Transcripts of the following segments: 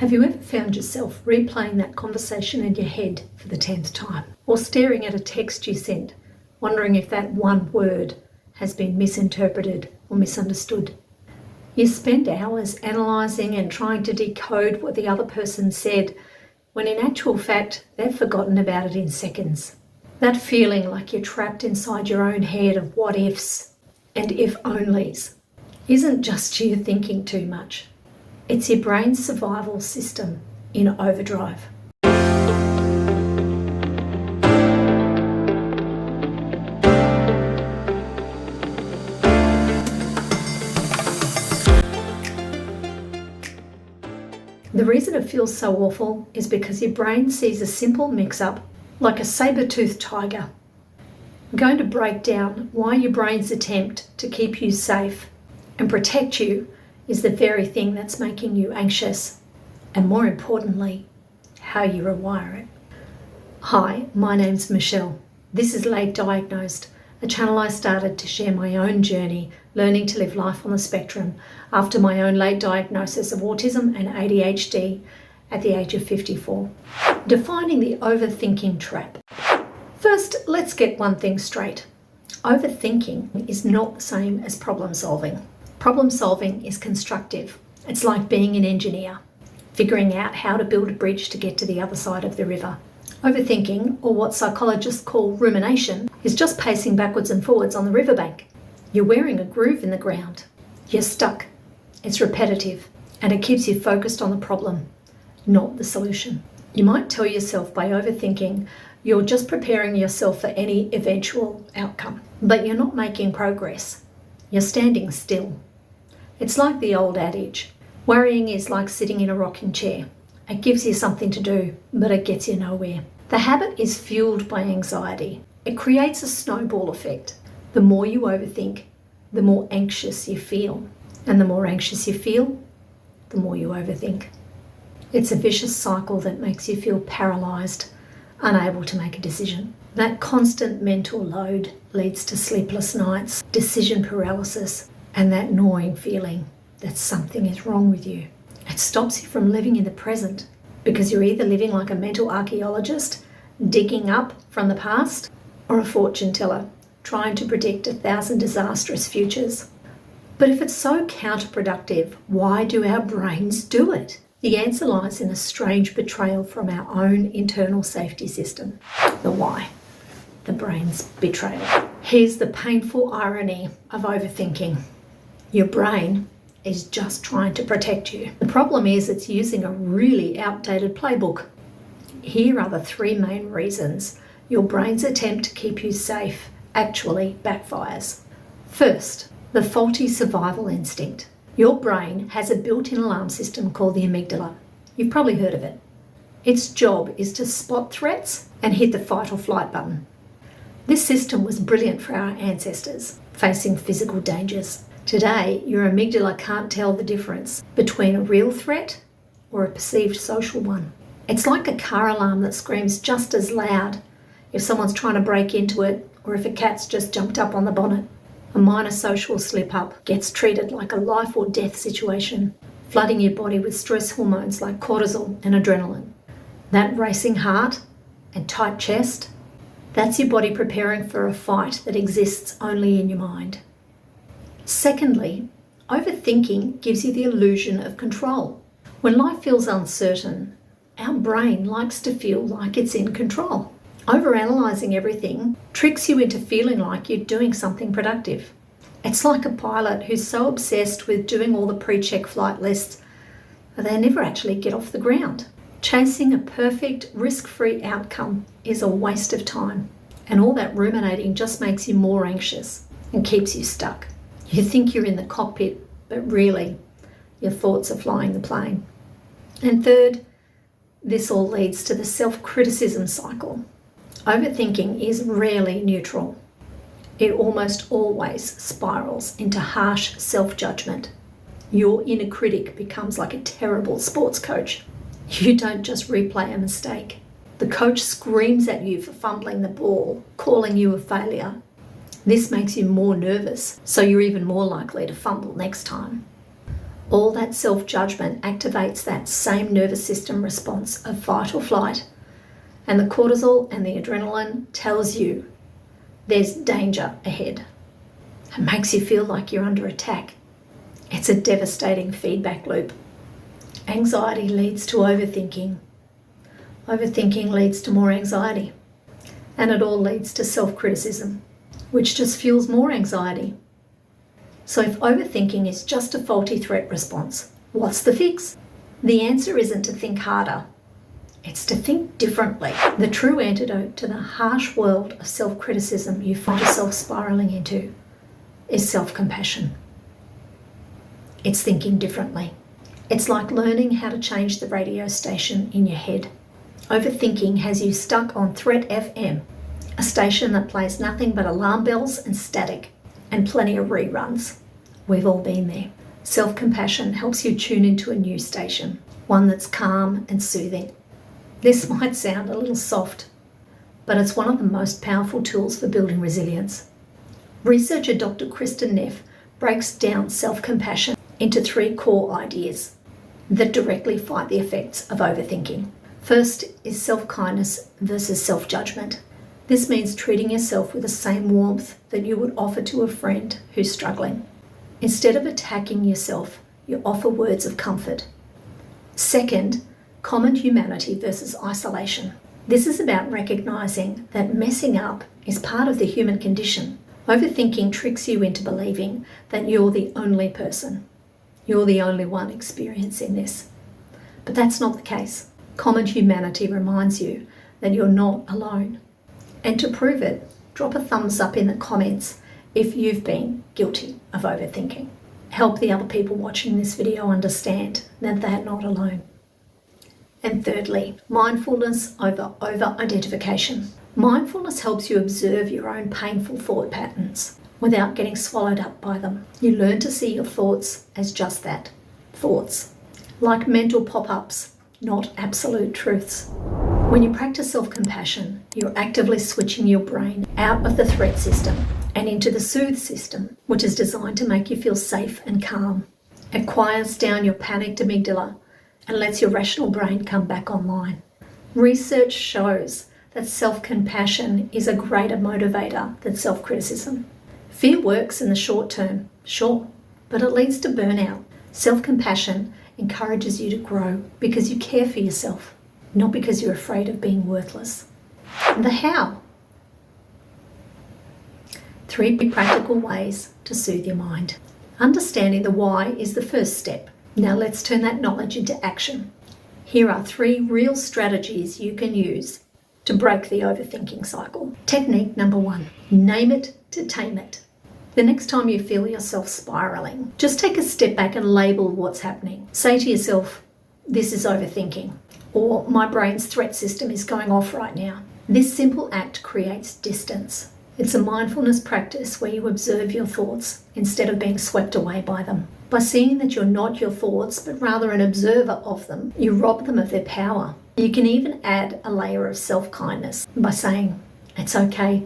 Have you ever found yourself replaying that conversation in your head for the 10th time? Or staring at a text you sent, wondering if that one word has been misinterpreted or misunderstood? You spend hours analysing and trying to decode what the other person said, when in actual fact, they've forgotten about it in seconds. That feeling like you're trapped inside your own head of what ifs and if onlys isn't just you thinking too much. It's your brain's survival system in overdrive. The reason it feels so awful is because your brain sees a simple mix-up like a saber-toothed tiger. I'm going to break down why your brain's attempt to keep you safe and protect you is the very thing that's making you anxious, and more importantly, how you rewire it. Hi, my name's Michelle. This is Late Diagnosed, a channel I started to share my own journey learning to live life on the spectrum after my own late diagnosis of autism and ADHD at the age of 54. Defining the overthinking trap. First, let's get one thing straight. Overthinking is not the same as problem solving. Problem solving is constructive. It's like being an engineer, figuring out how to build a bridge to get to the other side of the river. Overthinking, or what psychologists call rumination, is just pacing backwards and forwards on the riverbank. You're wearing a groove in the ground. You're stuck. It's repetitive, and it keeps you focused on the problem, not the solution. You might tell yourself by overthinking you're just preparing yourself for any eventual outcome, but you're not making progress. You're standing still. It's like the old adage, worrying is like sitting in a rocking chair. It gives you something to do, but it gets you nowhere. The habit is fueled by anxiety. It creates a snowball effect. The more you overthink, the more anxious you feel. And the more anxious you feel, the more you overthink. It's a vicious cycle that makes you feel paralysed, unable to make a decision. That constant mental load leads to sleepless nights, decision paralysis, and that gnawing feeling that something is wrong with you. It stops you from living in the present because you're either living like a mental archaeologist, digging up from the past, or a fortune teller, trying to predict 1,000 disastrous futures. But if it's so counterproductive, why do our brains do it? The answer lies in a strange betrayal from our own internal safety system. The why. The brain's betrayal. Here's the painful irony of overthinking. Your brain is just trying to protect you. The problem is it's using a really outdated playbook. Here are the three main reasons your brain's attempt to keep you safe actually backfires. First, the faulty survival instinct. Your brain has a built-in alarm system called the amygdala. You've probably heard of it. Its job is to spot threats and hit the fight or flight button. This system was brilliant for our ancestors facing physical dangers. Today, your amygdala can't tell the difference between a real threat or a perceived social one. It's like a car alarm that screams just as loud if someone's trying to break into it or if a cat's just jumped up on the bonnet. A minor social slip-up gets treated like a life or death situation, flooding your body with stress hormones like cortisol and adrenaline. That racing heart and tight chest, that's your body preparing for a fight that exists only in your mind. Secondly, overthinking gives you the illusion of control. When life feels uncertain, our brain likes to feel like it's in control. Overanalyzing everything tricks you into feeling like you're doing something productive. It's like a pilot who's so obsessed with doing all the pre-check flight lists that they never actually get off the ground. Chasing a perfect, risk-free outcome is a waste of time, and all that ruminating just makes you more anxious and keeps you stuck. You think you're in the cockpit, but really, your thoughts are flying the plane. And third, this all leads to the self-criticism cycle. Overthinking is rarely neutral. It almost always spirals into harsh self-judgment. Your inner critic becomes like a terrible sports coach. You don't just replay a mistake. The coach screams at you for fumbling the ball, calling you a failure. This makes you more nervous, so you're even more likely to fumble next time. All that self-judgment activates that same nervous system response of fight or flight, and the cortisol and the adrenaline tells you there's danger ahead. It makes you feel like you're under attack. It's a devastating feedback loop. Anxiety leads to overthinking. Overthinking leads to more anxiety. And it all leads to self-criticism, which just fuels more anxiety. So if overthinking is just a faulty threat response, what's the fix? The answer isn't to think harder. It's to think differently. The true antidote to the harsh world of self-criticism you find yourself spiraling into is self-compassion. It's thinking differently. It's like learning how to change the radio station in your head. Overthinking has you stuck on Threat FM, a station that plays nothing but alarm bells and static, and plenty of reruns. We've all been there. Self-compassion helps you tune into a new station, one that's calm and soothing. This might sound a little soft, but it's one of the most powerful tools for building resilience. Researcher Dr. Kristen Neff breaks down self-compassion into 3 core ideas that directly fight the effects of overthinking. First is self-kindness versus self-judgment. This means treating yourself with the same warmth that you would offer to a friend who's struggling. Instead of attacking yourself, you offer words of comfort. Second, common humanity versus isolation. This is about recognizing that messing up is part of the human condition. Overthinking tricks you into believing that you're the only person. You're the only one experiencing this. But that's not the case. Common humanity reminds you that you're not alone. And to prove it, drop a thumbs up in the comments if you've been guilty of overthinking. Help the other people watching this video understand that they're not alone. And thirdly, mindfulness over over-identification. Mindfulness helps you observe your own painful thought patterns without getting swallowed up by them. You learn to see your thoughts as just that, thoughts, like mental pop-ups, not absolute truths. When you practice self-compassion, you're actively switching your brain out of the threat system and into the soothe system, which is designed to make you feel safe and calm. It quiets down your panicked amygdala and lets your rational brain come back online. Research shows that self-compassion is a greater motivator than self-criticism. Fear works in the short term, sure, but it leads to burnout. Self-compassion encourages you to grow because you care for yourself, not because you're afraid of being worthless. And the how? 3 practical ways to soothe your mind. Understanding the why is the first step. Now let's turn that knowledge into action. Here are 3 real strategies you can use to break the overthinking cycle. Technique number 1, name it to tame it. The next time you feel yourself spiraling, just take a step back and label what's happening. Say to yourself, this is overthinking, or my brain's threat system is going off right now. This simple act creates distance. It's a mindfulness practice where you observe your thoughts instead of being swept away by them. By seeing that you're not your thoughts, but rather an observer of them, you rob them of their power. You can even add a layer of self-kindness by saying, it's okay,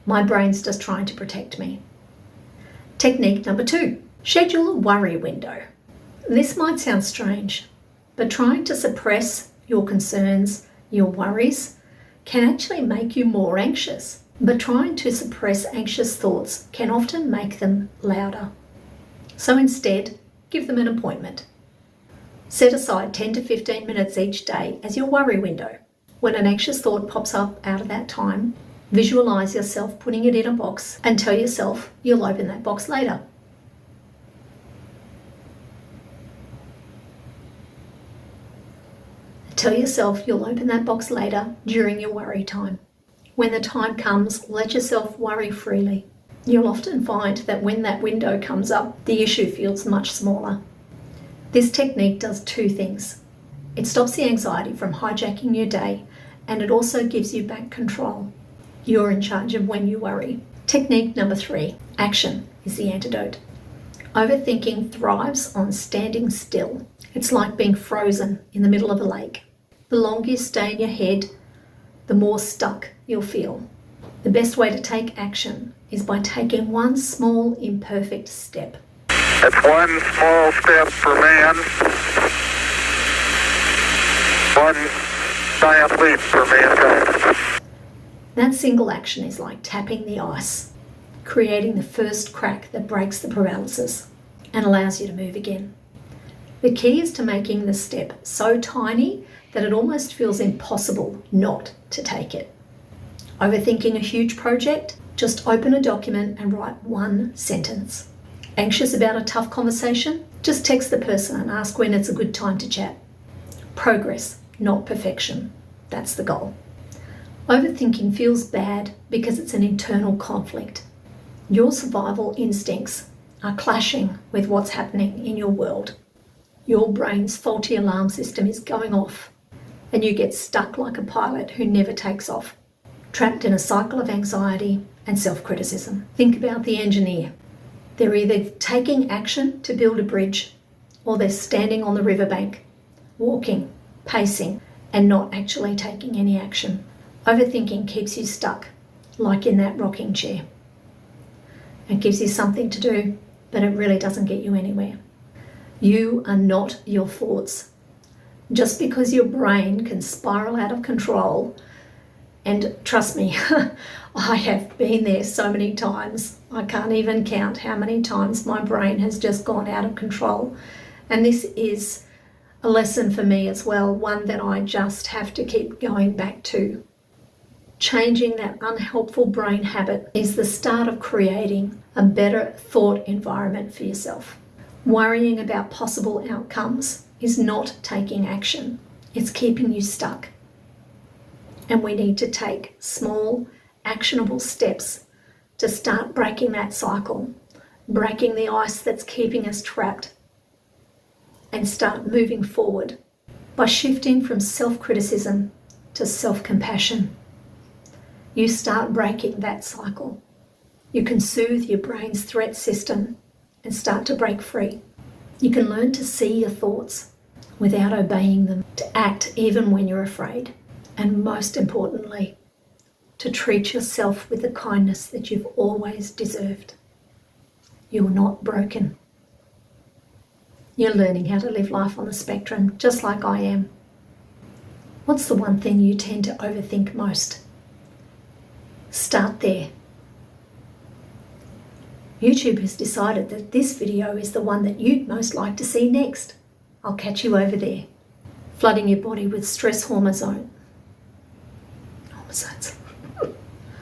my brain's just trying to protect me. Technique number 2, schedule a worry window. This might sound strange, but trying to suppress your concerns, your worries, can actually make you more anxious. But trying to suppress anxious thoughts can often make them louder. So instead, give them an appointment. Set aside 10 to 15 minutes each day as your worry window. When an anxious thought pops up out of that time, visualize yourself putting it in a box and tell yourself you'll open that box later. Tell yourself you'll open that box later during your worry time. When the time comes, let yourself worry freely. You'll often find that when that window comes up, the issue feels much smaller. This technique does 2 things. It stops the anxiety from hijacking your day, and it also gives you back control. You're in charge of when you worry. Technique number 3, action is the antidote. Overthinking thrives on standing still. It's like being frozen in the middle of a lake. The longer you stay in your head, the more stuck you'll feel. The best way to take action is by taking one small imperfect step. It's one small step for man, one giant leap for mankind. That single action is like tapping the ice, creating the first crack that breaks the paralysis and allows you to move again. The key is to making the step so tiny that it almost feels impossible not to take it. Overthinking a huge project? Just open a document and write one sentence. Anxious about a tough conversation? Just text the person and ask when it's a good time to chat. Progress, not perfection. That's the goal. Overthinking feels bad because it's an internal conflict. Your survival instincts are clashing with what's happening in your world. Your brain's faulty alarm system is going off, and you get stuck like a pilot who never takes off, trapped in a cycle of anxiety and self-criticism. Think about the engineer. They're either taking action to build a bridge, or they're standing on the riverbank, walking, pacing, and not actually taking any action. Overthinking keeps you stuck, like in that rocking chair. It gives you something to do, but it really doesn't get you anywhere. You are not your thoughts. Just because your brain can spiral out of control, and trust me, I have been there so many times. I can't even count how many times my brain has just gone out of control. And this is a lesson for me as well, one that I just have to keep going back to. Changing that unhelpful brain habit is the start of creating a better thought environment for yourself. Worrying about possible outcomes is not taking action. It's keeping you stuck. And we need to take small, actionable steps to start breaking that cycle, breaking the ice that's keeping us trapped, and start moving forward by shifting from self-criticism to self-compassion. You start breaking that cycle. You can soothe your brain's threat system and start to break free. You can learn to see your thoughts without obeying them, to act even when you're afraid, and most importantly, to treat yourself with the kindness that you've always deserved. You're not broken. You're learning how to live life on the spectrum, just like I am. What's the one thing you tend to overthink most? Start there. YouTube has decided that this video is the one that you'd most like to see next. I'll catch you over there. Flooding your body with stress